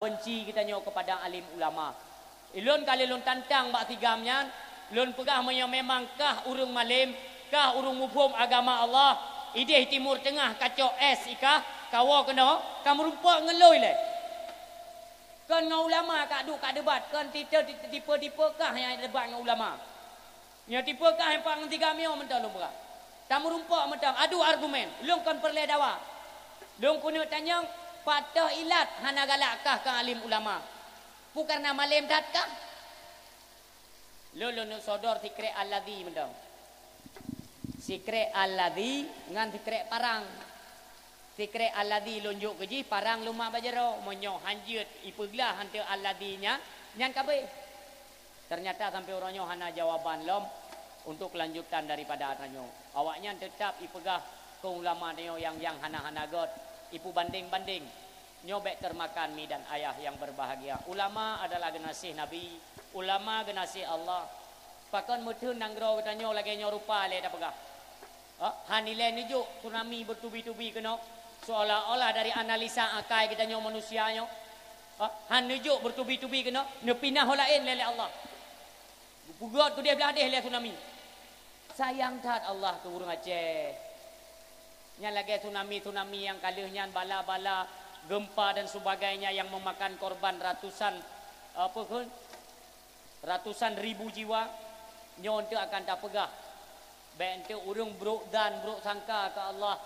benci kita nyo kepada alim ulama. Ilun kali lun tantang bak tigamnya, lun pegah memangkah urung malim, kah urung mufhum agama Allah, ideh timur tengah kacau es ikah, kawa kena, kamu rupa ngeloi le. Kan ngau ulama kak duk kak debat, kan tipe kah yang debat dengan ulama. Nya tipe kah yang pang tiga mio mentang lun pegah. Kamu rumpa mentang adu argumen, lun kan perle dawa. Lun kuna tanya patah ilat hana galakkah ka alim ulama. Bukan nama malim datkah? Lulun sodor tikre alladhi mendang. Sikre alladhi ngan tikre parang. Tikre alladhi lunjuk keji parang lumah bajero monyo hanjut ipeglah hante alladhinya nyan kabe. Ternyata sampai orangnya hana jawaban lom untuk kelanjutan daripada aranyo. Awaknya tetap ipegah ke ulama nyo yang hana-hana god. Ipu banding-banding. Nyobek termakan mi dan ayah yang berbahagia. Ulama adalah generasi Nabi, ulama generasi Allah. Pakon mutun nanggro kita nyo lagi nyo rupa le dah pegah. Hanile nujuk tsunami bertubi-tubi kena. Seolah-olah dari analisa akai kita nyo manusia nyo. Han nujuk bertubi-tubi kena. Nepinah lain lele Allah. Bugot tu dia belah deh le tsunami. Sayang tat Allah tu urang Aceh. Nya lagi tsunami yang kalihnya bala-bala gempa dan sebagainya yang memakan korban ratusan ribu jiwa nyonte akan tak pegah bente urung bruk dan bruk sangka ke Allah.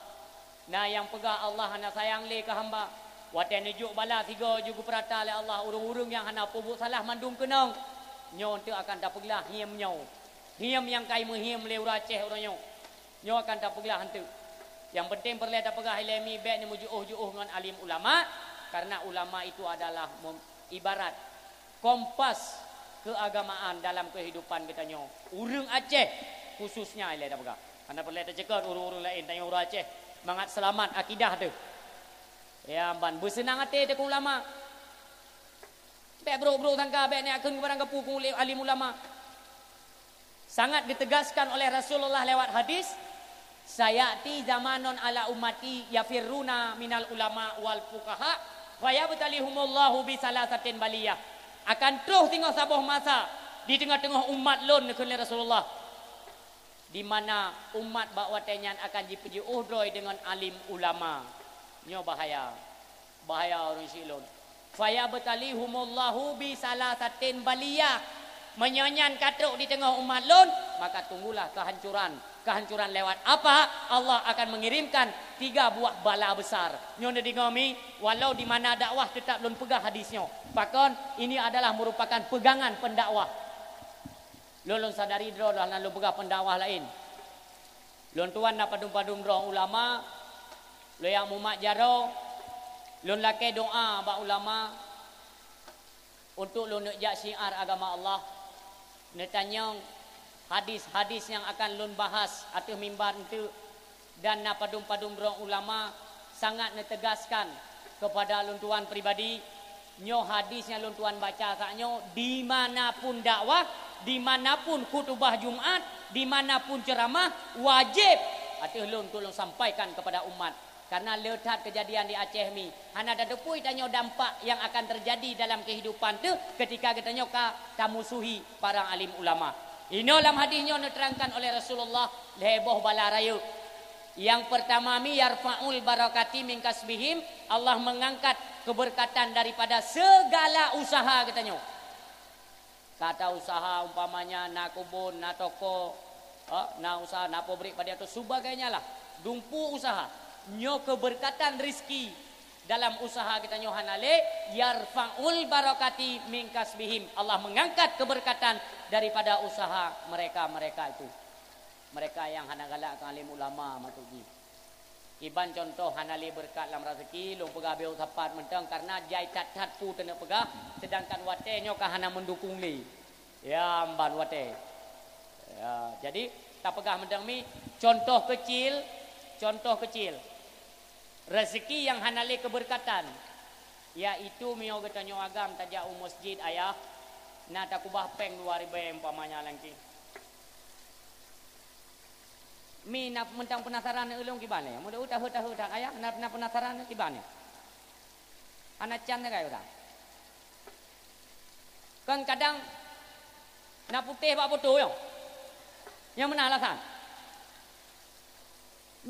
Nah yang pegah Allah hana sayang le ke hamba wate nujuk bala tiga juga perata le Allah urung-urung yang hana pubuk salah mandung kenang nyonte akan tak pegah hiem nyau hiem yang kai menghiem le uraceh orangnya nyo akan tak pegah hantu. Yang penting perlu ada pegah ilmi baik ni mujuh-juh dengan alim ulama karena ulama itu adalah ibarat kompas keagamaan dalam kehidupan kita nyo. Urang Aceh khususnya ile dah pegah. Anda perlu ada cekar urang-urang lain tanya urang Aceh mangat selamat akidah tu. Ya ban bersenang hati te ulama. Baik bro-bro tangka baik ni akan barang kepu ku alim ulama. Sangat ditegaskan oleh Rasulullah lewat hadis sayati zamanon ala ummati yafirruna minal ulama wal fuqaha wa yabtalihumullahu bi salasatin baliyah. Akan terus tengok sabuh masa di tengah-tengah umat lon kepada Rasulullah di mana umat bakwatenya akan dipuji uhdoi dengan alim ulama. Nyo bahaya orang silon. Fa yabtalihumullahu bi salasatin baliyah. Menyanyan katruk di tengah umat lon maka tunggulah kehancuran lewat apa? Allah akan mengirimkan 3 buah bala besar. Nyonya dingami walau di mana dakwah tetap lun pegah hadisnya. Bahkan ini adalah merupakan pegangan pendakwah. Lun sadari dro dah lalu pegah pendakwah lain. Lun tuan na padum-padum dro ulama, lo yang mumak jaro, lun lake doa ba ulama untuk lun jak syiar agama Allah. Netanyong hadis-hadis yang akan lun bahas atau mimbar itu dan na padum-padum rong ulama sangat netegaskan kepada lun tuan pribadi nyo hadisnya lun tuan baca saknyo dimanapun dakwah, dimanapun khutbah Jumat, dimanapun ceramah wajib atau lun tolong sampaikan kepada umat. Karena lihat kejadian di Aceh mi, hana ada depui tanya dampak yang akan terjadi dalam kehidupan tu ketika kita nyoka tamusuhi para alim ulama. Ini dalam hadisnya diterangkan oleh Rasulullah leboh bala rayu. Yang pertama mi yarfaul barakati min kasbihim, Allah mengangkat keberkatan daripada segala usaha kita nyo. Kata usaha umpamanya na kubun, na toko, na usaha, na pabrik pada itu sebagainya lah. Dumpu usaha. Nyo keberkatan rizki dalam usaha kita nyo hanale yarfaul barakati min kasbihim. Allah mengangkat keberkatan daripada usaha mereka itu. Mereka yang hana galak alim ulama matuji. Iban contoh hanale berkat dalam rezeki long pegah beu sapat mentang karena jai tat-tat pu tena pegah sedangkan wate nyo ka hana mendukung li. Ya amban wate. Ya, jadi tak pegah mentang mi contoh kecil rezeki yang hanale keberkatan yaitu mio getanyo agam tajau masjid ayah na takubah peng 2000 umpamanya langki mi na mentang penasaran ulung gimana mudah tahu ayah na penasaran gimana anak can kai ora Kan kadang nak putih pak betul yo. Yang mana alasan?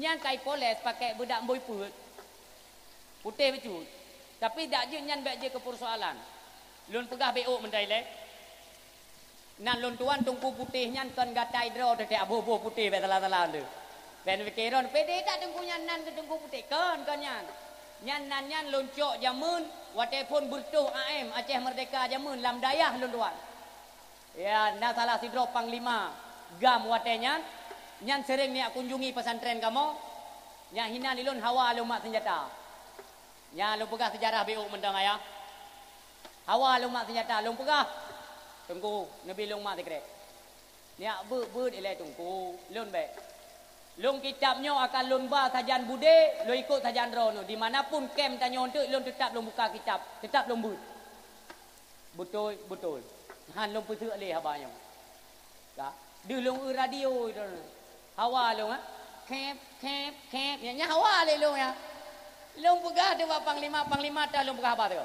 Nyan kai poles pakai bedak boy put. Putih betul. Tapi dak je nyan bek je ke persoalan. Lun pegah BO mendai le. Nan lun tuan tungku putih nyan kan gatai draw de abo-abo putih bek tala-tala tu. Ben pikiran pede tak tungku nyan nan ke tungku putih kan nyan. Nyan nan nyan lun cok jamun wate pun bertuh AM Aceh Merdeka jamun lam dayah lun tuan. Ya, nak salah sidro panglima gam wate nyan. Nyan sering ni kunjungi pesantren kamu. Nyan hina lilun hawa lumak senjata. Nyan lu pegah sejarah BO mendang ayah. Hawa lumak senjata lu pegah. Tunggu nabi lung mak tikrek. Nyak ber ilai tunggu lun baik. Lung kitabnya akan lun ba sajan bude, lu ikut sajan rono. Dimanapun kem tanya untuk lun tetap lun buka kitab, tetap lun ber. Betul. Han lun petuk leh habanya. Tak. Dia lung radio itu. Hawa lung ah. Kep. Nya hawa le lung ya. Lung pegah tu panglima tak lung pegah apa tu?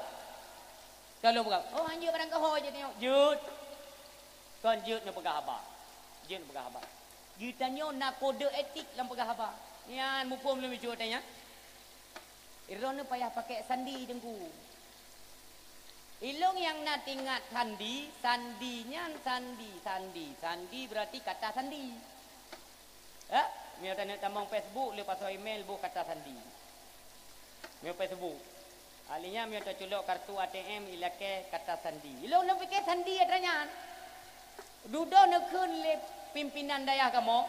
Tak lung pegah. Oh anjir barang kau je tengok. Jut. Kan jut nak pegah apa? Jut nak pegah apa? Ditanya nak kode etik dalam pegah apa? Yan mupum belum jut tanya. Iron ni payah pakai sandi tengku. Ilong yang nak ingat sandi, sandinya sandi berarti kata sandi. Mio tanya tambang Facebook, lepas email bu kata sandi. Mio Facebook. Alinya mio terculok kartu ATM ilake kata sandi. Ilong nak fikir sandi adanya. Dudo nak kun le pimpinan dayah kamu.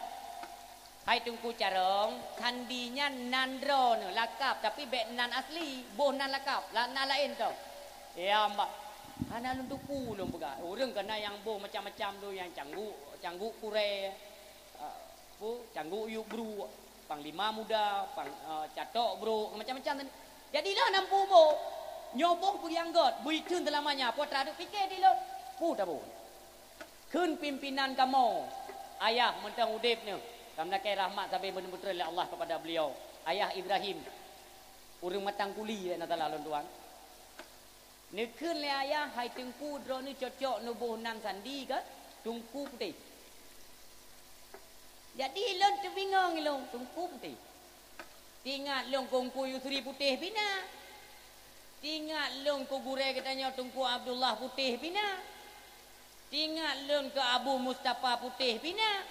Hai tungku carong, sandinya nandro ne lakap tapi bek nan asli, boh nan lakap, nan lain tau. Ya mbak, ana lun tuku lun pegah. Orang kena yang boh macam-macam tu yang canggu kure, canggu yuk bro, panglima muda, catok bro, macam-macam. Jadi lah nampu boh, nyoboh pergi anggot, bui kun telamanya, potra tu fikir di lot, pu tak boh. Kun pimpinan kamu, ayah mentang udip ni, kamu nak rahmat sampai benar-benar oleh Allah kepada beliau, ayah Ibrahim, orang matang kuli nak talah lun tuan. Nekun le ayah hai tengku dro ni cocok nubuh nan sandi ke tungku putih. Jadi lon terbingung long tungku putih. Tingat long kongku Yusri putih bina. Tingat long ko gure katanya tungku Abdullah putih bina. Tingat long ke Abu Mustafa putih bina.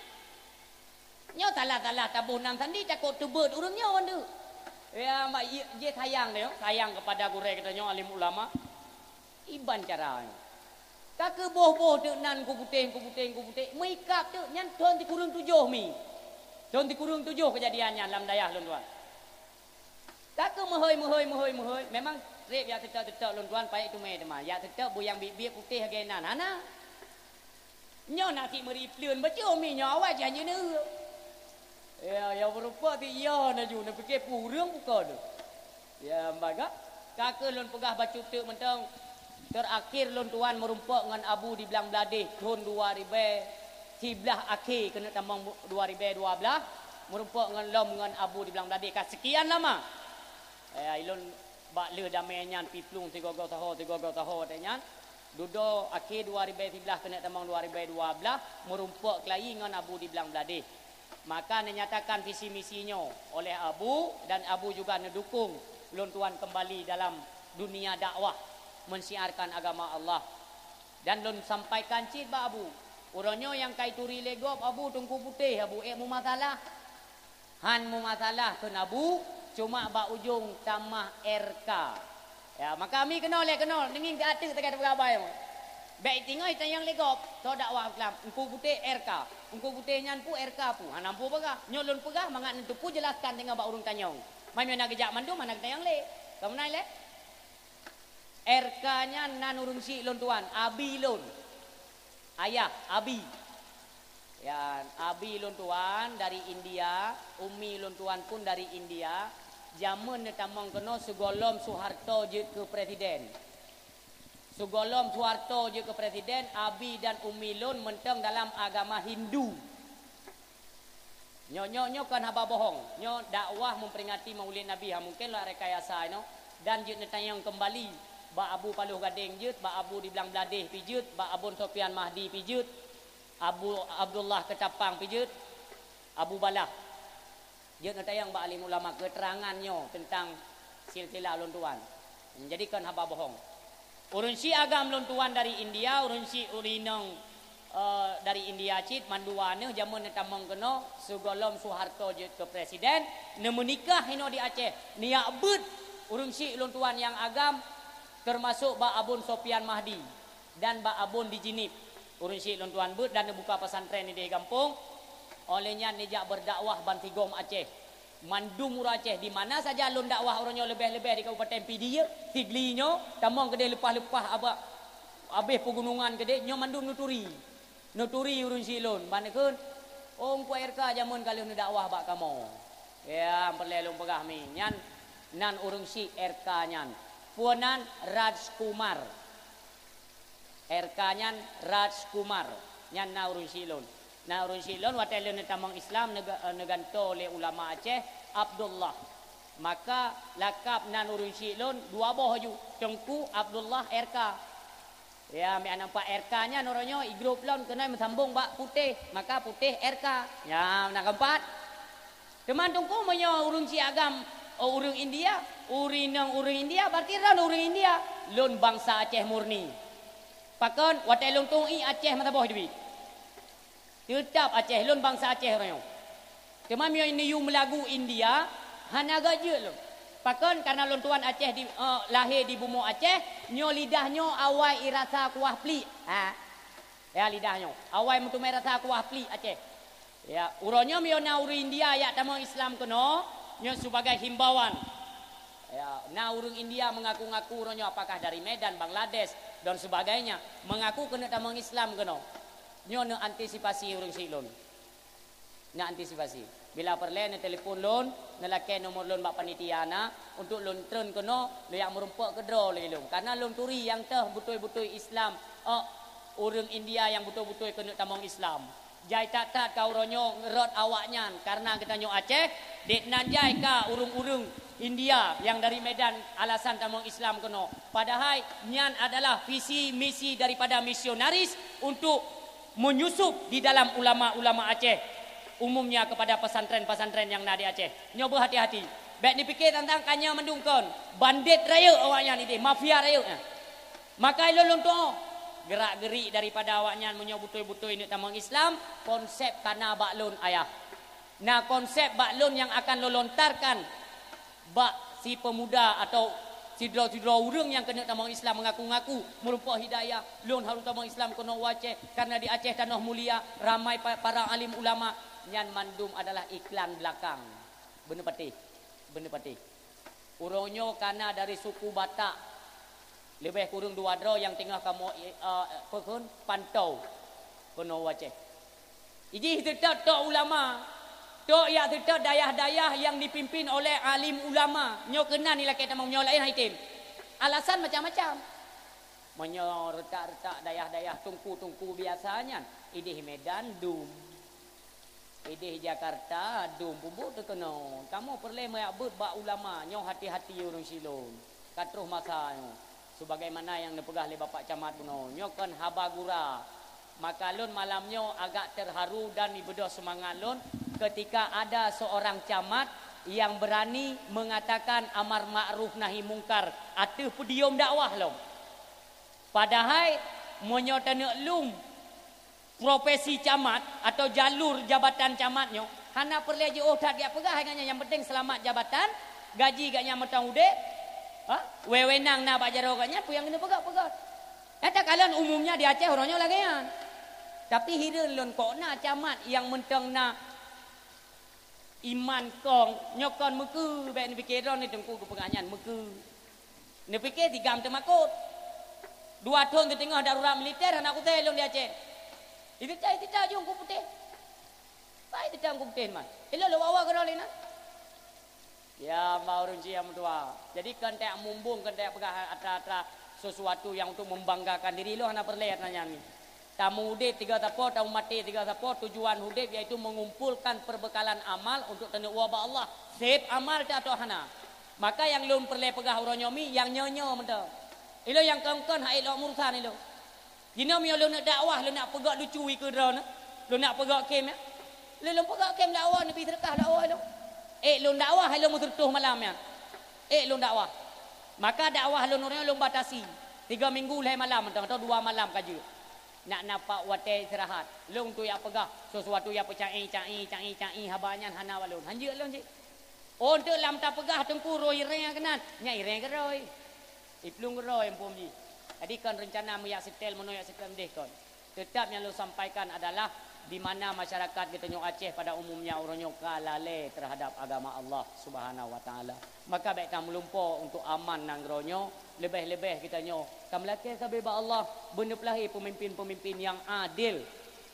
Nyo salah-salah tabuh nan sandi takut tebet urangnya wandu. Ya mak je sayang dia, sayang kepada gure katanya alim ulama. Iban caranya. Tak ke boh-boh tu nan ku putih. Mengikap tu nyan tuan dikurung 7 mi. Tuan dikurung 7 kejadiannya dalam dayah lun tuan. Tak ke mehoi. Memang rep ya tetap lun tuan pai tu me teman. Ya tetap bu yang biak putih agenan. Ana. Nyo nak ki meri pleun baca mi nyo awak janji ne. Ya berupa ti ya na ju na fikir purung buka tu. Ya baga. Kakak lun pegah baca tu mentang terakhir lon tuan merumpak dengan Abu di belang Beladih tahun 2000 sebelah akhir kena tambang 2012 merumpak dengan lom dengan Abu di belang Beladih kat sekian lama ilon bak le damainya piplung 3 tahun tanya dudo akhir 2013 kena tambang 2012 merumpak kelahi dengan Abu di belang Beladih maka dinyatakan visi misinya oleh Abu dan Abu juga mendukung lon tuan kembali dalam dunia dakwah mensiarkan agama Allah dan lun sampaikan cik ba Abu orangnya yang kai turi legop Abu tungku putih Abu mu masalah han mu masalah ke Abu cuma ba ujung tamah RK ya maka kami kenal denging kata tekan berapa ya baik tinggal tayang legop to dakwah Islam tungku putih RK tungku putih nyan pu RK pu han ampu pegah nyolun pegah mangat nentu pu jelaskan dengan ba urung tanyong mai nak gejak mandu mana tayang le kamu nai le RK-nya nan urung si lon tuan, Abi lon. Ayah Abi. Ya, Abi lon tuan dari India, Umi lon tuan pun dari India. Zaman tamang kena Sugolom Soeharto je ke presiden. Sugolom Soeharto je ke presiden, Abi dan Umi lon mentang dalam agama Hindu. Nyo kan haba bohong. Nyo dakwah memperingati Maulid Nabi, mungkin lah rekayasa no. Dan je tayang kembali Ba Abu Paluh Gading jut, ba Abu di Belang Beladih pijut, ba Abun Sofian Mahdi pijut, Abu Abdullah Kecapang pijut, Abu Balah. Jut natayang ba alim ulama keterangannya tentang silsilah lontuan. Jadi kan haba bohong. Urun si agam lontuan dari India, urun si urinong dari India cit manduane jamun tamong keno sugolom Soeharto jut ke presiden ne menikah hino di Aceh. Niak bet urun si lontuan yang agam termasuk ba Abun Sofian Mahdi dan ba Abun di Jinip. Urun si lontuan bet dan buka pesantren di kampung. Olehnya nejak berdakwah Bantigom Aceh. Mandum Ura Aceh di mana saja lon dakwah orangnya lebih-lebih di Kabupaten Pidi Tiglinyo tamong gede lepah-lepah abeh pegunungan gede nyo mandum nuturi urun silon banekeun ong ku RK jamun kali nu dakwah bak kamo ya perlelong pegah mi nyan nan urung si RK nyan puanan Rajkumar RK nyan Rajkumar nyan na urung silon. Nah urun silon watelun tamang Islam neganto oleh ulama Aceh Abdullah. Maka lakap nan urun silon dua boh ju Tengku Abdullah RK. Ya mi nampak RK nya noronyo i grup lon kena sambung bak putih, maka putih RK. Ya nak keempat. Teman tungku menyo urun si agam urung India, urung India berarti ran urung India. Lon bangsa Aceh murni. Pakon watelung tung i Aceh mata boh dewi. Tetap Aceh lon bangsa Aceh orang. Cuma mio ini yu melagu India hana gaje lon. Pakon karena lon tuan Aceh di lahir di bumi Aceh, nyo lidahnyo awai irasa kuah pli. Ha. Ya lidahnyo. Awai mutu merasa kuah pli Aceh. Ya, uronyo mio nauri India ya tamang Islam keno, nyo sebagai himbauan. Ya, naurung India mengaku-ngaku uronyo apakah dari Medan, Bangladesh dan sebagainya, mengaku kena tamang Islam keno. Nyo na antisipasi urang silon. Na antisipasi. Bila perle na telefon lon, nalake nomor lon bak panitiana untuk lon tren kono, lo yang merumpak kedro lelong. Karena lon turi yang teh betul-betul Islam, urang India yang betul-betul kena tamang Islam. Jai tak kau ronyo ngerot awaknya karena kita nyo Aceh, dek nan jai ka urung-urung India yang dari Medan alasan tamang Islam kono. Padahal nyan adalah visi misi daripada misionaris untuk menyusup di dalam ulama-ulama Aceh umumnya kepada pesantren-pesantren yang ada di Aceh. Nyo berhati-hati. Baik dipikir tentang kanya mendungkon bandit raya awaknya ni mafia raya. Maka ilon tu gerak-gerik daripada awaknya menyo betul-betul ini tamang Islam konsep kana baklon ayah. Nah konsep baklon yang akan lolontarkan bak si pemuda atau sidra-sidra urang yang kena tamang Islam mengaku-ngaku merupakan hidayah lon harus tamang Islam kono Aceh karena di Aceh tanah mulia ramai para alim ulama nyan mandum adalah iklan belakang bener patih uronyo karena dari suku Batak lebih kurang dua dro yang tengah kamu pantau kono Aceh iji tetap ulama tok ya tetap dayah-dayah yang dipimpin oleh alim ulama. Nyo kena ni laki tamang nyo lain haitim. Alasan macam-macam. Menyo retak-retak dayah-dayah tungku-tungku biasanya. Idih Medan dum. Idih Jakarta dum bubuk tu kena. Kamu perlu menyabut bak ulama. Nyo hati-hati urung silon. Katruh masa nyo. Sebagaimana yang dipegah oleh Bapak Camat kuno. Nyo kan habagura. Maka lun malamnya agak terharu dan dibedah semangat lun ketika ada seorang camat yang berani mengatakan amar ma'ruf nahi mungkar atuh pedium dakwah lom. Padahal menyotana lum profesi camat atau jalur jabatan camatnya hana perlu je tak dia pegah hanya yang penting selamat jabatan gaji gaknya metang ude wewenang na bajaro gaknya pu yang kena pegah-pegah. Kata kalian umumnya di Aceh orangnya lagian. Tapi hidup lon kok na camat yang mentang na iman kong nyokon meku baik ni fikir ni tengku kepenganyan meku ni fikir tiga temakut 2 tahun di tengah darurat militer anak aku telong di Aceh itu tak jung ku putih baik tidak ku putih man ilo lo wawa kerana lina ya mau runci yang tua jadi kan tak mumbung kan tak pegah atra-atra sesuatu yang untuk membanggakan diri lo hana perlihat nanya ni. Tamu hudib 3 tapor, tamu mati 3 tapor. Tujuan hudib yaitu mengumpulkan perbekalan amal untuk tanda wabah Allah. Sip amal tak atau hana. Maka yang lun perle pegah uronyomi yang nyonyo mentah. Ilo yang kan hai lo murusan ilo. Gina mi lo nak dakwah, lo nak pegak lucu ke drone. Lo nak pegak kem ya. Lo pegak kem dakwah nabi sedekah dakwah lo. Lo dakwah lo mutertuh malam ya. Lo dakwah. Maka dakwah lo nurnya lo batasi. 3 minggu lah malam atau 2 malam kaji. Nak nampak watai istirahat. Long tu ya pegah sesuatu ya pecai habanya hana walun. Hanji long ji. Oh tu lam tak pegah tengku roi reng kenan. Nyai reng ke roi. Iplung roi empom ji. Jadi kan rencana muyak setel menoyak setel deh kon. Tetap yang lo sampaikan adalah di mana masyarakat kita nyok Aceh pada umumnya orang nyok kalale terhadap agama Allah Subhanahu wa taala. Maka baik tam melumpo untuk aman nang ronyo, lebih-lebih kita nyok kamlake kabeba Allah beneplah pemimpin-pemimpin yang adil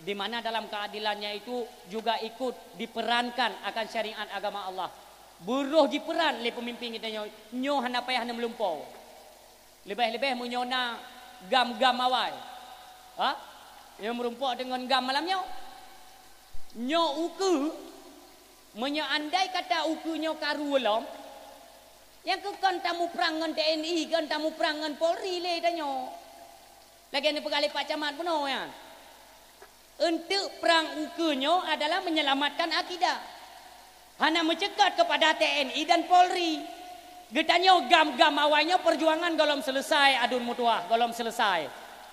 di mana dalam keadilannya itu juga ikut diperankan akan syariat agama Allah. Buruh diperan oleh pemimpin kita nyo hana payah hana melumpo. Lebih-lebih munyona gam-gam awai. Ha? Yang merumpuk dengan gam malamnya. Nyo uku menyo andai kata uku nyo karu lom. Yang kan tamu perang dengan TNI, kan tamu perang dengan Polri le danyo. Lagi ni pegali Pak Camat puno ya. Untuk perang uku nyo adalah menyelamatkan akidah. Hana mencekat kepada TNI dan Polri. Getanyo gam-gam awalnya perjuangan golom selesai adun mutuah, golom selesai.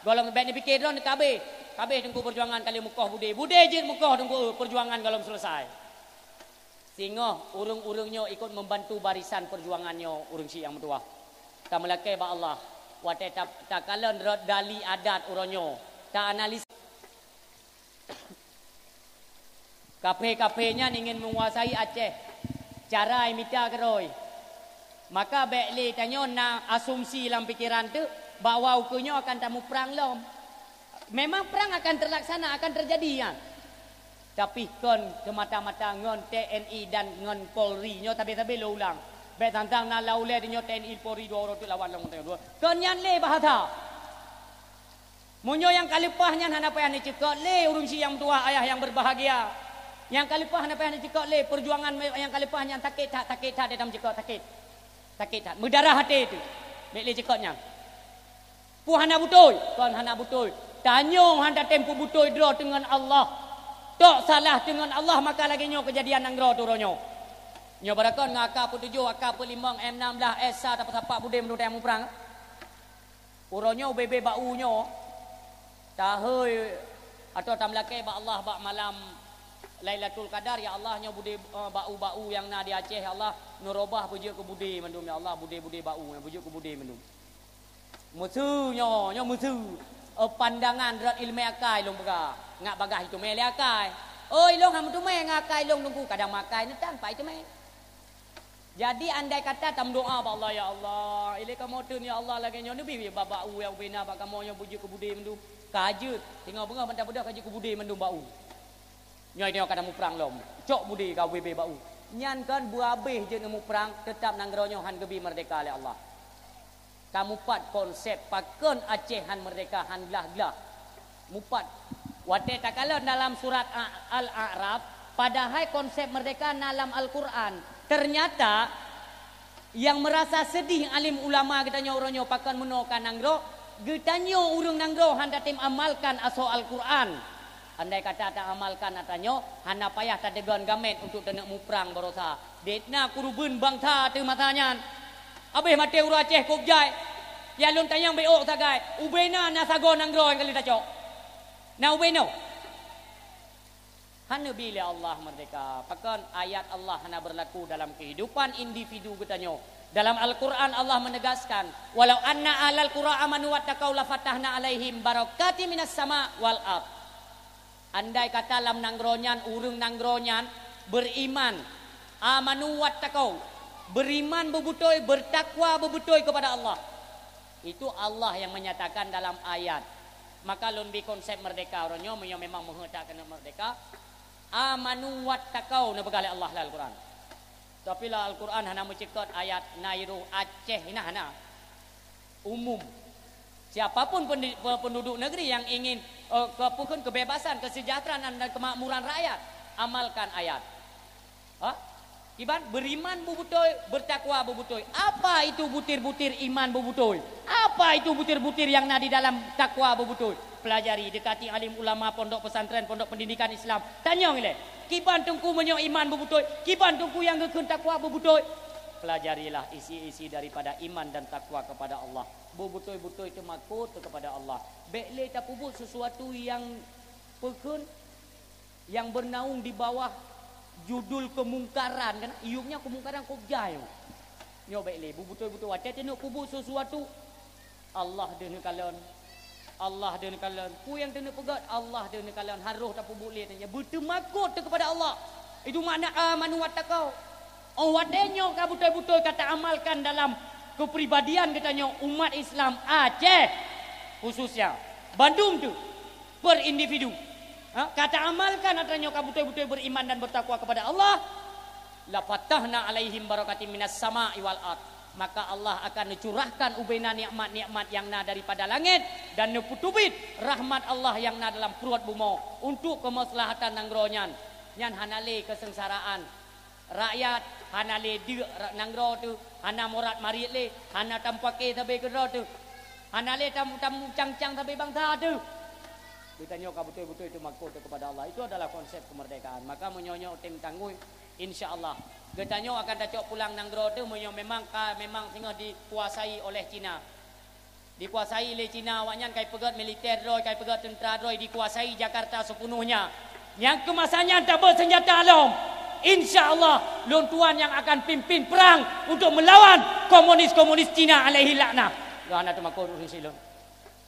Golom baik ni fikir don kabeh. Kabeh tengku perjuangan kali mukoh bude. Bude je mukoh tengku perjuangan golom selesai. Sehingga urung-urungnya ikut membantu barisan perjuangannya urung si yang mutuah. Kamalakai ba Allah. Watai tak kalan dali adat uronyo. Tak analis. Kafe-kafenya ingin menguasai Aceh. Cara imita keroi. Maka baiklah tanya na asumsi dalam pikiran tu bahawa ukunya akan tamu perang lom. Memang perang akan terlaksana, akan terjadi ya. Tapi kon kemata-mata ngon TNI dan ngon Polri nyo tapi lo ulang. Baik tantang na laule dinyo TNI Polri dua orang tu lawan long dua. Kon yan le bahasa. Munyo yang kalipahnya hana payah ni cekak le urung si yang tua ayah yang berbahagia. Yang kalipah hana payah ni cekak le perjuangan yang kalipahnya takit tak dalam cekak takit. Sakit tak? Berdarah hati itu. Baiklah cekatnya. Puh hana betul. Kon hana betul. Tanyong handa tempu betul draw dengan Allah. Tok salah dengan Allah maka lagi nyo kejadian nang draw turonyo. Nyo barakon ngaka pu 7, akak pu 5, M16, S1 apa-apa bude menurut yang perang. Uronyo bebe bau nyo. Tahoi atau tamlake ba Allah ba malam Lailatul Qadar ya Allah nya bude bau-bau yang na di Aceh ya Allah nurobah bujuk ke bude mendum ya Allah bude-bude bau bujuk ke bude mendum. Musuh nyo musuh pandangan rat ilmu akai long baga ngak bagah itu mele akai. Oi long ham tu me ngakai long nunggu kadang makai ni tanpa itu me. Jadi andai kata tam doa ba Allah ya Allah ile ka moten ya Allah lagi nyo nabi babau yang bina ba kamu nyo bujuk ke bude mendum. Kajut tengok bengah benda-benda kajut ke bude mendum bau. Nyoi dia kadang mu perang lom. Cok budi kau bebe bau. Nyan kan buabeh je nemu perang tetap nangronyo han gebi merdeka oleh Allah. Kamu pat konsep pakon Aceh han merdeka han glah-glah. Mupat. Wate takala dalam surat Al-A'raf padahal konsep merdeka dalam Al-Quran. Ternyata yang merasa sedih alim ulama kita nyoronyo pakon menokan nangro, getanyo urung nangro han datim amalkan aso Al-Quran. Andai kata tak amalkan atanyo hana payah tak degan gamet untuk tenek mu perang berosa. Detna kurubun bangsa tu matanya. Abeh mate uru Aceh kubjai. Ya lun tayang beok sagai. Ubena na sago nang groy kali tacok. Na ubeno. Hana bila Allah merdeka. Pakan ayat Allah hana berlaku dalam kehidupan individu getanyo. Dalam Al-Quran Allah menegaskan, walau anna ahlal qura amanu wattaqau la fatahna alaihim barakati minas sama wal ard. Andai kata lam nangronyan urung nangronyan beriman amanu wattaqau beriman bebutoy bertakwa bebutoy kepada Allah. Itu Allah yang menyatakan dalam ayat. Maka lebih konsep merdeka orangnya memang menghentakkan merdeka amanu wattaqau na begale Allah dalam Al-Quran. Tapi lah Al-Quran hana mencekot ayat nairu Aceh ina hana umum. Siapapun penduduk negeri yang ingin kebebasan, kesejahteraan dan kemakmuran rakyat, amalkan ayat. Kiban beriman betul, bertakwa betul. Apa itu butir-butir iman betul? Apa itu butir-butir yang ada di dalam takwa betul? Pelajari, dekati alim ulama, pondok pesantren, pondok pendidikan Islam. Tanya ngile, kiban tungku menyo iman betul, kiban tungku yang gekun takwa betul. Pelajarilah isi-isi daripada iman dan takwa kepada Allah. Betul-betul itu makut kepada Allah. Bekle tak pubut sesuatu yang pekun, yang bernaung di bawah judul kemungkaran kan, iuknya kemungkaran kau jaya. Nyo baiklah, betul-betul wadah tenuk pubut sesuatu. Allah dengan kalian, Allah dengan kalian. Ku yang tenuk pegat, Allah dengan kalian. Haruh tak pubut lihat tanya. Betul makut kepada Allah. Itu makna amanu wattaqau. Oh wadahnya kau betul-betul kata amalkan dalam kepribadian katanya umat Islam Aceh khususnya Bandung tu per individu. Kata amalkan katanya kau betul-betul beriman dan bertakwa kepada Allah. La fatahna alaihim barakatim minas sama'i wal ard. Maka Allah akan curahkan ubena nikmat-nikmat yang na daripada langit dan neputubit rahmat Allah yang na dalam perut bumi untuk kemaslahatan nangronyan. Nyan hanale kesengsaraan rakyat, hanale de nangro tu, hana morat marit le, hana tampake tabe kedro tu. Hanale tam cang-cang tabe bangsa tu. Ditanya kau betul-betul itu makut kepada Allah. Itu adalah konsep kemerdekaan. Maka menyonyo tim tangguh insya-Allah. Getanyo akan tacok pulang nangro tu memang singa dikuasai oleh Cina. Dikuasai oleh Cina awaknya kai pegat militer roy, kai pegat tentera roy dikuasai Jakarta sepenuhnya. Yang kemasanya tak bersenjata alam. InsyaAllah lon tuan yang akan pimpin perang untuk melawan komunis-komunis Cina alaihi laknah. Lon tu makut urus silon.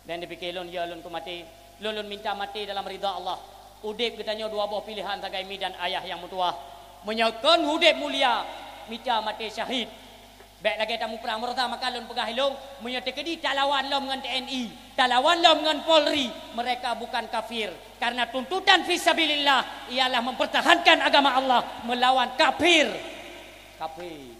Dan dipikir lon ya lon ku mati. Lon minta mati dalam ridha Allah. Udip katanya dua buah pilihan sebagai mi dan ayah yang mutuah. Menyakan udip mulia, minta mati syahid. Baik lagi tamu perang merta maka lon pegah hilong menyatakan di tak lawan lom dengan TNI, tak lawan lom dengan Polri. Mereka bukan kafir karena tuntutan fisabilillah ialah mempertahankan agama Allah melawan kafir. Kafir.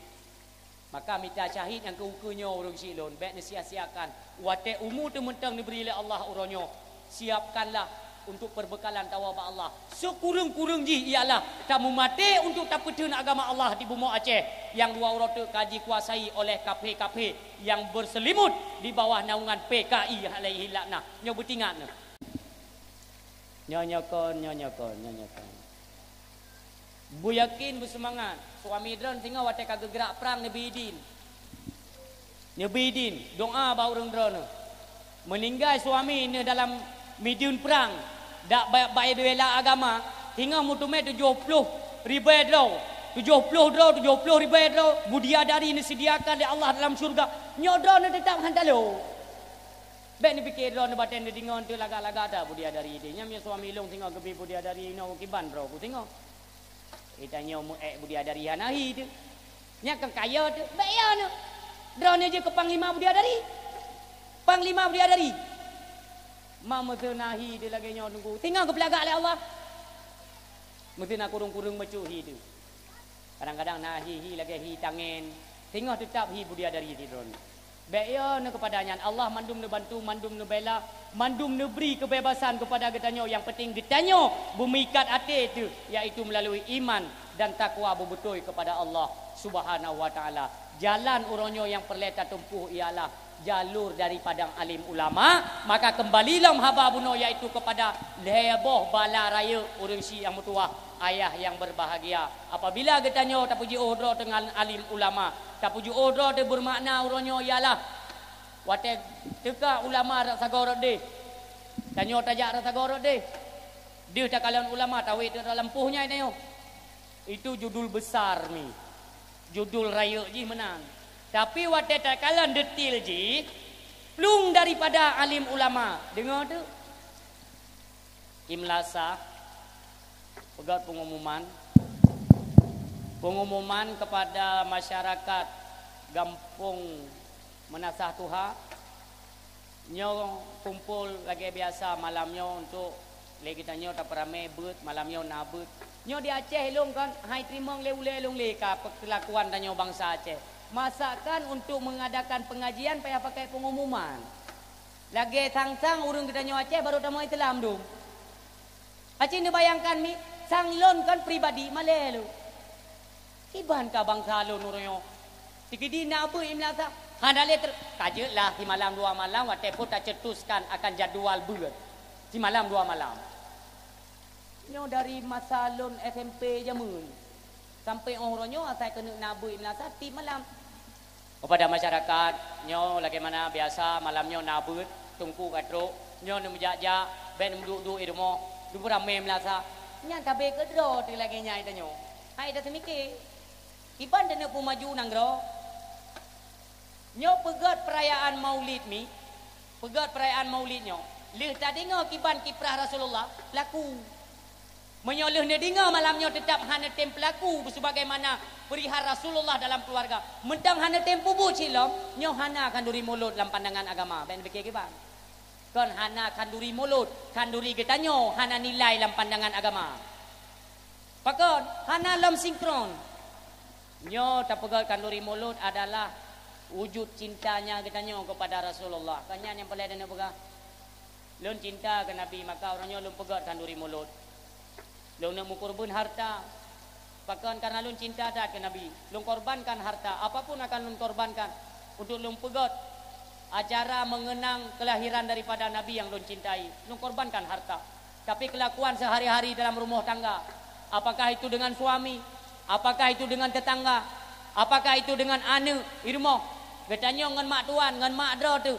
Maka minta syahid yang keukunya urang silon baik sia-siakan. Wate umur tu mentang diberi oleh Allah uronyo. Siapkanlah untuk perbekalan tawabah Allah. Sekurang-kurang ji ialah kamu mati untuk tak pedun agama Allah di bumi Aceh yang dua orang tu kaji kuasai oleh KP-KP yang berselimut di bawah naungan PKI alaihi laknah. Nyo betingat ne. Nyonyokon. Bu yakin bersemangat. Suami dron singa wate kagak gerak perang Nabi Idin. Doa ba urang dron. Meninggal suami ne dalam mediun perang. Dak baik bela agama hingga mutume 70 ribu draw 70 ribu draw budiadari ini sediakan oleh Allah dalam syurga nyodro ne tetap hantalo baik ni fikir draw ne baten de dingon tu laga-laga ada budiadari ini nyam suami long tengok gebi budiadari no kiban bro ku tengok itanya mu budiadari hanahi tu nya kan kaya tu baik ya ne draw ne je ke panglima budiadari Mama tu nahi dia lagi nyawa tunggu. Tinggal ke pelagak oleh Allah. Mesti nak kurung-kurung mecuhi tu. Kadang-kadang nahi lagi hi tangan. Tinggal tetap hi budia dari tidron. Baiknya kepadanya Allah mandum ne bantu, mandum ne bela, mandum ne beri kebebasan kepada getanyo. Yang penting getanyo memikat hati itu iaitu melalui iman dan takwa betul kepada Allah Subhanahu wa taala. Jalan uronyo yang perlu tempuh ialah jalur dari padang alim ulama. Maka kembalilah haba buno iaitu kepada leboh bala raya urang si yang mutuah ayah yang berbahagia. Apabila getanyo tak puji odro dengan alim ulama, tak puji odro dia bermakna uronyo ialah wate teka ulama rak sagorot de tanyo tajak rak sagorot de dia tak kalian ulama tawit dalam puhnya ini itu judul besar ni, judul raya ji menang. Tapi waktu tak kalian detil ji, plung daripada alim ulama. Dengar tu? Imlasa, pegat pengumuman kepada masyarakat Gampung Menasah Tuha. Nyo kumpul lagi biasa malamnya untuk lagi kita nyo tak ramai bet malamnya nabut. Nyo di Aceh long kan, hai terima le long le ka kelakuan tanyo bangsa Aceh. Masakan untuk mengadakan pengajian payah pakai pengumuman. Lagi sang-sang urung kita nyawa Aceh baru tamu Islam dum. Aceh ni bayangkan mi sang lon kan pribadi malelu. Kiban ka bangsa lo nuronyo. Tikidi na apa imla sa. Handale kajelah di malam 2 malam wate pun tak cetuskan akan jadual berat. Di malam 2 malam. Nyo dari masa lon SMP jamun sampai orangnya asal kena nabu imla sa ti malam. Kepada masyarakat, nyo bagaimana biasa malamnya nabut tungku katro, nyo nem jajak ben duduk di rumah, dulu ramai melasa. Nyan tabe kedro ti lagi nyai tanyo. Hai dah semike. Iban dana pu maju nanggro. Nyo pegat perayaan Maulid mi. Pegat perayaan Maulid nyo. Leh tak dengar kiban kiprah Rasulullah laku. Menyoleh ne dengar malamnya tetap hana tem pelaku sebagaimana perihal Rasulullah dalam keluarga. Mentang hana tem pubu cilom, nyo hana kanduri mulut dalam pandangan agama. Ben fikir kiban. Kon hana kanduri mulut, kanduri getanyo hana nilai dalam pandangan agama. Pakon hana lam sinkron. Nyo tak pegat kanduri mulut adalah wujud cintanya getanyo kepada Rasulullah. Kanyan yang pelai dan pegang. Lun cinta ke Nabi maka orangnya lun pegat kanduri mulut. Lun nak mukorban harta. Pakon karena lun cinta dah ke Nabi. Lun korbankan harta. Apapun akan lun korbankan untuk lun pegat acara mengenang kelahiran daripada Nabi yang lun cintai. Lun korbankan harta. Tapi kelakuan sehari-hari dalam rumah tangga, apakah itu dengan suami, apakah itu dengan tetangga, apakah itu dengan anak di rumah, katanya ngan mak tuan, ngan mak dra tu.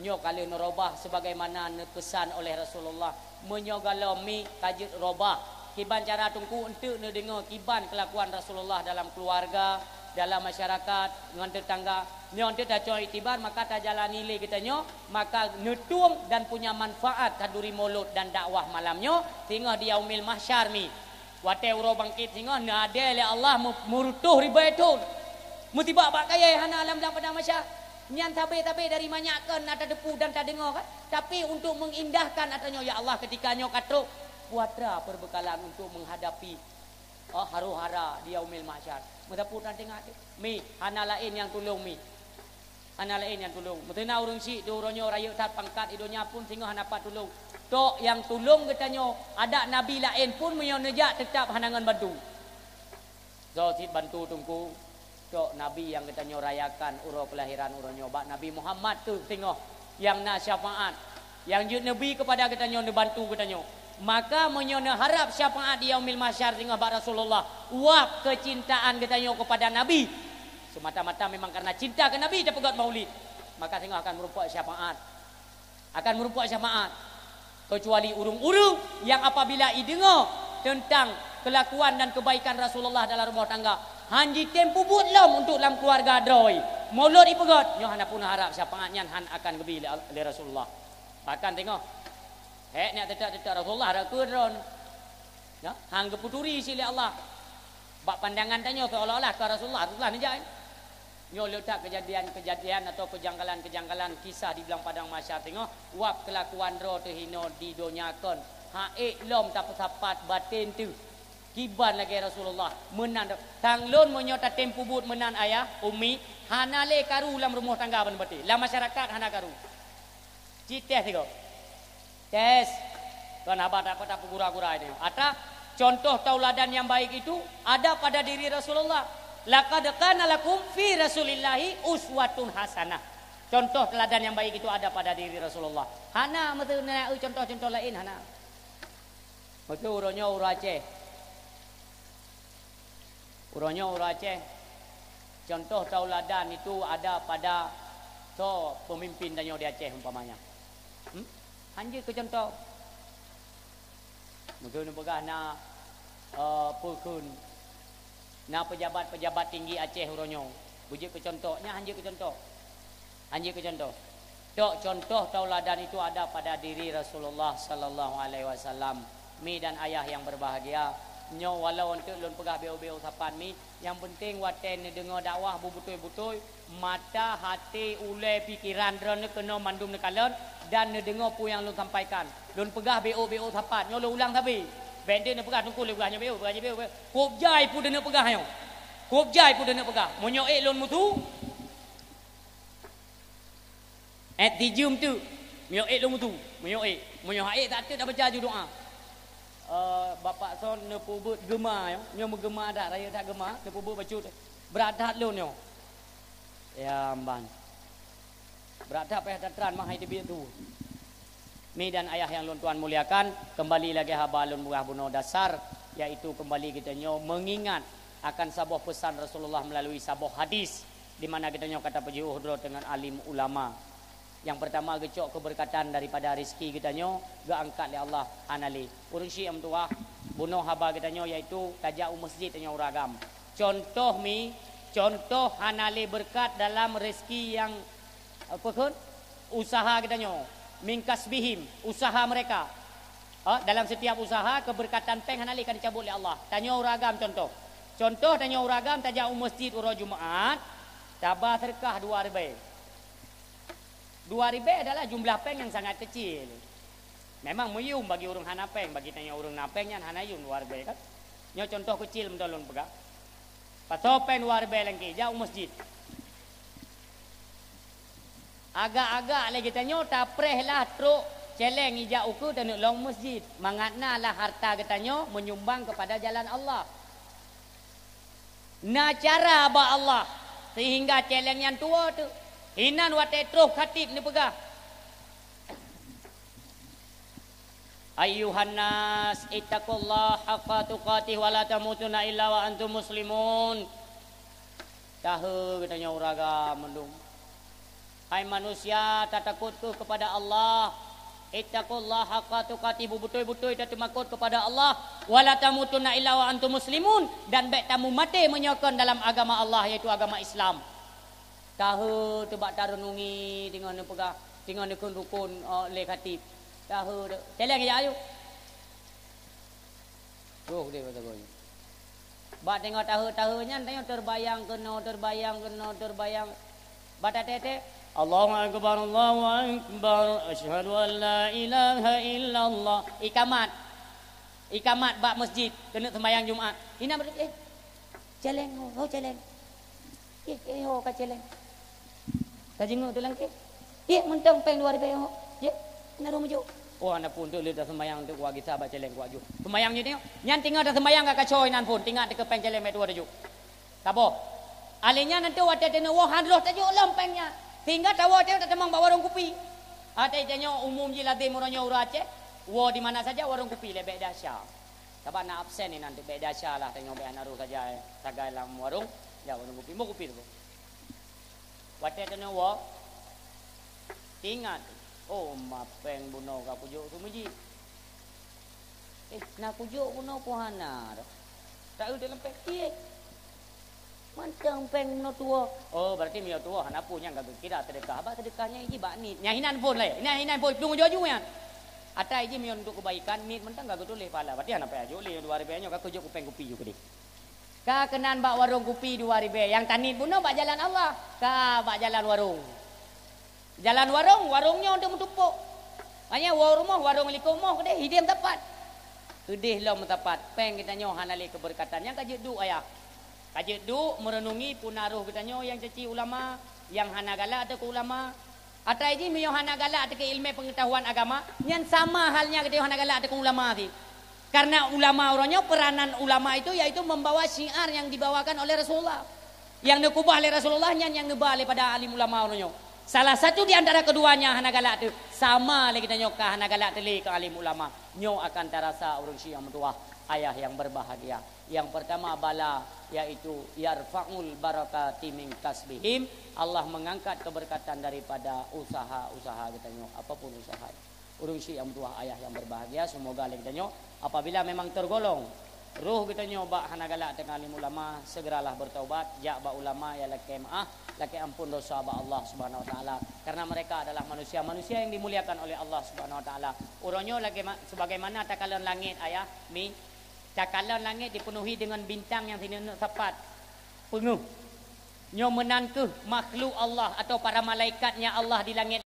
Nyo kali nerobah sebagaimana pesan oleh Rasulullah. Menyogalo mi kajit robah. Kiban cara tungku untuk ne dengar kiban kelakuan Rasulullah dalam keluarga, dalam masyarakat, dengan tetangga. Nyo ente dah coy itibar maka tak jalani le katanya, maka netung dan punya manfaat kaduri mulut dan dakwah malamnya sehingga di yaumil mahsyar mi. Wate uro bangkit sehingga nade le Allah murutuh ribaitun. Mutiba bak kaya hana alam dalam pada mahsyar. Nyan tabe-tabe dari manyakan ada depu dan tak dengar kan. Tapi untuk mengindahkan atanya ya Allah ketika nyo katruk puatra perbekalan untuk menghadapi haru-hara di yaumil mahsyar. Metapu dan tengah mi hana lain yang tolong mi. Hana lain yang tolong. Metena urang si do uronyo raya tat pangkat idonya pun sehingga hana pat tolong. Tok yang tolong katanya ada nabi lain pun menyo nejak tetap hanangan bantu. So sit bantu tungku tok nabi yang katanya rayakan uro kelahiran uronyo bak Nabi Muhammad tu tengok yang nak syafaat. Yang jut nabi kepada katanya bantu katanya. Maka menyona harap syafaat di yaumil mahsyar dengan bak Rasulullah. Wap kecintaan katanya kepada Nabi. Semata-mata memang karena cinta ke Nabi dia pegat maulid. Maka tengok akan merupakan syafaat. Akan merupakan syafaat. Kecuali urung-urung yang apabila idengar tentang kelakuan dan kebaikan Rasulullah dalam rumah tangga. Hanji tempu buat lom untuk dalam keluarga droi. Maulid ipegat. Nyo hana pun harap syafaatnya han akan gebi oleh Rasulullah. Bahkan tengok. Nak tetap Rasulullah ada kedron. Ya, hang keputuri sila Allah. Bak pandangan tanya seolah-olah ke Rasulullah ni jai. Nyo letak kejadian atau kejanggalan-kejanggalan kisah di dalam padang mahsyar tengok wap kelakuan ro terhina didonyakan. Haik lom tak sapat batin tu. Kiban lagi Rasulullah menan tanglon menyota tempu but menan ayah umi hana le karu dalam rumah tangga ban bati. Dalam masyarakat hana karu. Citeh tengok. Tes. Kan abah dapat apa gura-gura ini. Ada contoh tauladan yang baik itu ada pada diri Rasulullah. Laqad kana lakum fi Rasulillahi uswatun hasanah. Contoh teladan yang baik itu ada pada diri Rasulullah. Hana mesti contoh-contoh lain hana. Maka uronyo uro Aceh. Uronyo uro Aceh. Contoh tauladan itu ada pada pemimpin danyo di Aceh umpamanya. Hanya ke contoh. Mungkin begah na pukun na pejabat-pejabat tinggi Aceh uronyo. Bujuk ke contohnya hanya ke contoh. Hanya ke contoh. Tok contoh tauladan itu ada pada diri Rasulullah sallallahu alaihi wasallam. Mi dan ayah yang berbahagia. Nyo walau untuk lun pegah beo-beo sapan mi, yang penting waten dengar dakwah betul-betul, mata, hati, ulai, pikiran drone kena mandum ne kalen dan ne dengar pu yang lun sampaikan. Lun pegah beo-beo sapan, nyo lu ulang tapi. Bende ne pegah tungku le pegahnya beo, pegahnya beo. Kop jai pu dene pegah yo. Kop jai pu dene pegah. Monyo lun mutu. Tijum tu. Monyo lun mutu. Monyo tak ada dah baca doa. bapak son ne pubut gema yo nyo menggema dak raya tak gema ne pubut bacu beradat lu nyo ya amban beradat payah datran mah hidup itu mi dan ayah yang lun tuan muliakan kembali lagi habalun murah buno dasar yaitu kembali kita nyo mengingat akan sebuah pesan Rasulullah melalui sebuah hadis di mana kita nyo kata pergi uhdro dengan alim ulama. Yang pertama gecok keberkatan daripada rezeki kita nyo ga angkat oleh Allah anali. Urang syi am tuah bunuh haba kita nyo iaitu tajak masjid nyo uragam. Contoh anali berkat dalam rezeki yang apa kan usaha kita nyo mingkas bihim usaha mereka. Dalam setiap usaha keberkatan peng anali kan dicabut oleh Allah. Tanyo uragam contoh tanyo uragam tajak masjid uro Jumaat tabah terkah 2 ribu. 2 ribu adalah jumlah peng yang sangat kecil. Memang muyum bagi urang hana peng, bagi tanya urang napeng yang hana yum 2 ribu kan. Nyo contoh kecil mentolon pegak. Patopen 2 ribu lagi jauh masjid. Agak-agak lagi tanya tapreh lah truk celeng ija uku dan long masjid. Mangatna lah harta katanya menyumbang kepada jalan Allah. Na cara ba Allah sehingga celeng yang tua tu hinan wate troh khatib ni pegah. Ayyuhan nas ittaqullaha haqqa tuqatih wa la tamutunna illa wa antum muslimun. Tahu katanya uraga mendung. Hai manusia takutku kepada Allah. Ittaqullaha haqqa tuqatih betul-betul tak takut kepada Allah wa la tamutunna illa wa antum muslimun dan baik tamu mati menyokong dalam agama Allah yaitu agama Islam. Tahu tebak tarunungi dengan pegah dengan rukun le khatib tahu celeng ya ayo dia kata goi ba tengok tahu-tahunya tengok terbayang bata tete Allahu akbar asyhadu an la ilaha illallah ikamat bak masjid kena sembahyang Jumaat ina celeng celeng ho ka celeng kajingo tu lang ke. Mentang peng 2 ribu. Naru maju. Oh anak pun tu dah sembayang tu wagi sahabat celeng kuat ju. Sembayang je tengok. Nyan tinggal dah sembayang ka coy nan pun tinggal ke peng celeng tu ada ju. Tabo. Alinya nanti wate tena wah hadroh tajuk lempengnya. Hingga tawa dia tak temang bawa warung kopi. Ada tanya umum je ladai muranyo ura Aceh. Wo di mana saja warung kopi lebek dahsyat. Sabab nak absen ni nanti lebek dahsyat lah tengok be naru saja tagai dalam warung. Ya warung kopi mau kopi tu. Wate tena wo ingat oh mapeng buno ka pujuk tu meji nak pujuk buno pohana tak ada dalam pek mantang peng buno tua oh berarti mio tua hana punya enggak kira sedekah ba sedekahnya iji bak nit nyahinan pun le nyahinan pun tunggu joju ya ata iji mio untuk kebaikan nit mentang enggak doleh pala berarti hana pe ajo le 2 ribu ka kujuk kupeng kopi juga deh. Ka kenan bak warung kopi 2 ribu. Yang tanit buno bak jalan Allah. Ka bak jalan warung. Jalan warungnya untuk mentupuk. Hanya warung likomoh kedai hidim tepat. Kedih lo tepat. Peng kita nyo hanali keberkatan. Yang kajet du ayah. Kajet du merenungi punaruh kita nyo yang caci ulama, yang hana galak atau ke ulama. Atau ini mio hana galak atau ke ilmu pengetahuan agama. Yang sama halnya kita hana galak atau ke ulama sih. Karena ulama orangnya peranan ulama itu yaitu membawa syiar yang dibawakan oleh Rasulullah. Yang dikubah oleh Rasulullah yang ngubah pada alim ulama orangnya. Salah satu di antara keduanya hana galak tu sama lagi kita nyokah hana galak teli ke alim ulama. Nyo akan terasa orang Syiah mentua ayah yang berbahagia. Yang pertama bala yaitu yarfa'ul barakati min kasbihim. Allah mengangkat keberkatan daripada usaha-usaha kita nyok apapun usaha. Urung Syiah mentua ayah yang berbahagia semoga lagi kita nyok apabila memang tergolong ruh kita nyoba hana galak dengan alim ulama segeralah bertaubat jak ba ulama ya laki maaf laki ampun dosa ba Allah Subhanahu wa taala karena mereka adalah manusia-manusia yang dimuliakan oleh Allah Subhanahu wa taala. Urangnya lagi sebagaimana takalan langit ayah mi takalan langit dipenuhi dengan bintang yang tidak tepat penuh nyo menangkeh makhluk Allah atau para malaikatnya Allah di langit